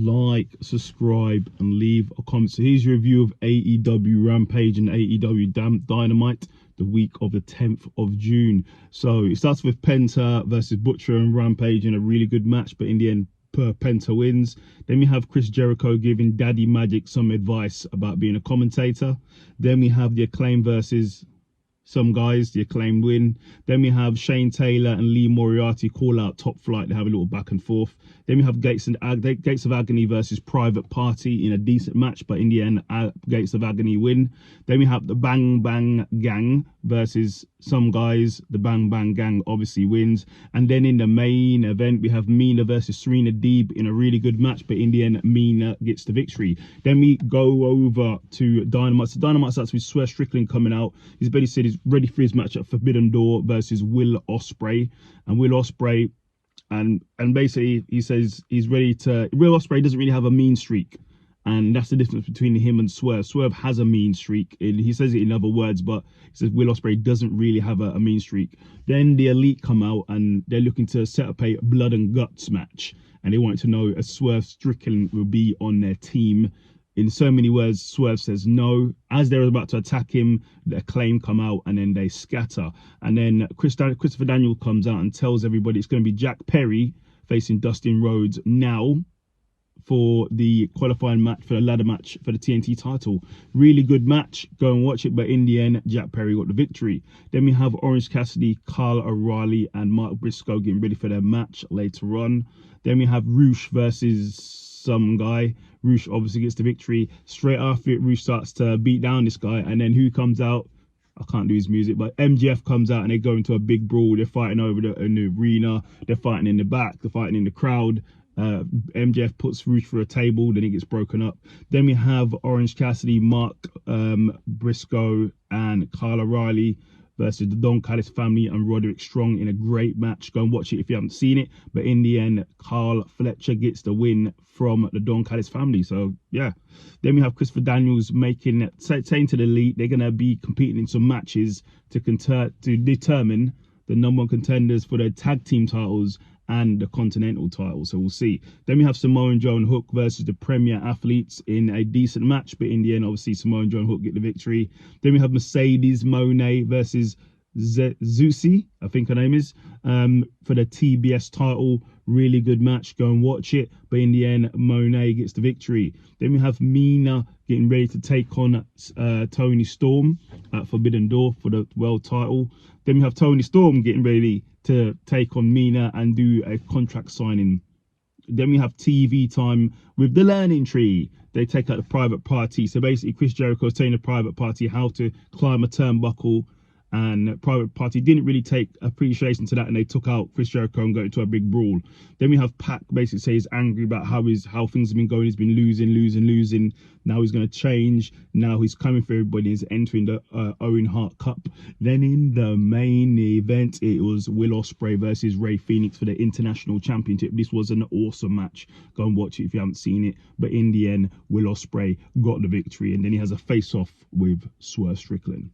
like, subscribe, and leave a comment. So here's your review of AEW Rampage and AEW Dynamite, the week of the 10th of June. So it starts with Penta versus Butcher and Rampage in a really good match, but in the end, Penta wins. Then we have Chris Jericho giving Daddy Magic some advice about being a commentator. Then we have the Acclaim versus some guys, the Acclaim win. Then we have Shane Taylor and Lee Moriarty call out Top Flight. They have a little back and forth. Then we have Gates of Agony versus Private Party in a decent match, but in the end, Gates of Agony win. Then we have the Bang Bang Gang versus some guys. The Bang Bang Gang obviously wins. And then in the main event, we have Mina versus Serena Deeb in a really good match, but in the end, Mina gets the victory. Then we go over to Dynamite. So Dynamite starts with Swerve Strickland coming out. He's basically said he's ready for his match at Forbidden Door versus Will Ospreay. And Will Ospreay, and basically he says he's ready to. Will Ospreay doesn't really have a mean streak, and that's the difference between him and Swerve. Swerve has a mean streak, and he says it in other words, but he says Will Ospreay doesn't really have a mean streak. Then the Elite come out and they're looking to set up a blood and guts match, and they wanted to know if Swerve Strickland will be on their team. In so many words, Swerve says no. As they're about to attack him, the Acclaim come out and then they scatter. And then Christopher Daniels comes out and tells everybody it's going to be Jack Perry facing Dustin Rhodes now for the qualifying match, for the ladder match for the TNT title. Really good match. Go and watch it. But in the end, Jack Perry got the victory. Then we have Orange Cassidy, Kyle O'Reilly, and Mark Briscoe getting ready for their match later on. Then we have Roosh versus some guy. Roosh obviously gets the victory. Straight after it, Roosh starts to beat down this guy, and then who comes out? I can't do his music, but MJF comes out and they go into a big brawl. They're fighting over in the arena. They're fighting in the back. They're fighting in the crowd. MJF puts Roosh through a table, then it gets broken up. Then we have Orange Cassidy, Mark Briscoe, and Kyle O'Reilly versus the Don Callis family and Roderick Strong in a great match. Go and watch it if you haven't seen it. But in the end, Carl Fletcher gets the win from the Don Callis family. So yeah. Then we have Christopher Daniels saying to the Elite they're going to be competing in some matches to determine the #1 contenders for the tag team titles and the Continental title. So we'll see. Then we have Samoa Joe and Hook versus the Premier Athletes in a decent match, but in the end, obviously, Samoa Joe and Hook get the victory. Then we have Mercedes Moné versus Zusi, I think her name is, for the TBS title. Really good match. Go and watch it. But in the end, Moné gets the victory. Then we have Mina getting ready to take on Toni Storm at Forbidden Door for the world title. Then we have Toni Storm getting ready to take on Mina and do a contract signing. Then we have TV time with the Learning Tree. They take out the Private Party. So basically, Chris Jericho is telling the Private Party how to climb a turnbuckle, and Private Party didn't really take appreciation to that, and they took out Chris Jericho and got into a big brawl. Then we have Pac basically say he's angry about how things have been going. He's been losing. Now he's going to change. Now he's coming for everybody. He's entering the Owen Hart Cup. Then in the main event, it was Will Ospreay versus Rey Fenix for the International Championship. This was an awesome match. Go and watch it if you haven't seen it. But in the end, Will Ospreay got the victory, and then he has a face-off with Swerve Strickland.